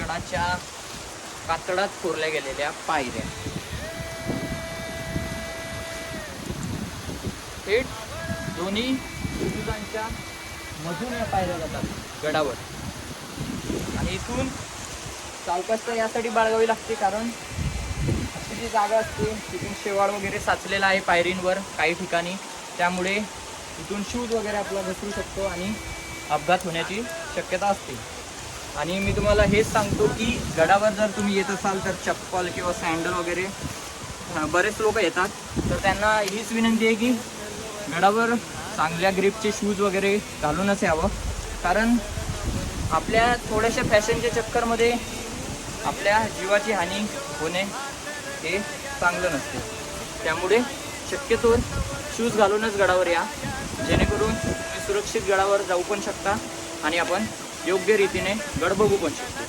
गडाच्या कातडात कोरल्या गेलेल्या पायऱ्या. थेट दोन्ही बुरुजांच्या मधून या पायऱ्या जातात गडावर. आणि इथून चालकास्ता यासाठी बाळगावी लागते कारण अशी जी जागा असते तिथून शेवाळ वगैरे साचलेला आहे पायरींवर काही ठिकाणी, त्यामुळे इथून शूज वगैरे आपला घसरू शकतो आणि अपघात होण्याची शक्यता असते. आणि मी तुम्हाला हेच सांगतो की गडावर जर तुम्ही येत असाल तर चप्पल किंवा सँडल वगैरे बरेच लोक येतात, तर त्यांना हीच विनंती आहे की गडावर चांगल्या ग्रिपचे शूज वगैरे घालूनच यावं. कारण आपल्या थोड्याशा फॅशनच्या चक्करमध्ये आपल्या जीवाची हानी होणे हे चांगलं नसते. त्यामुळे शक्यतो शूज घालूनच गडावर या, जेणेकरून तुम्ही सुरक्षित गडावर जाऊ पण शकता आणि आपण योग्य रीतीने गड बघू पण शकतो.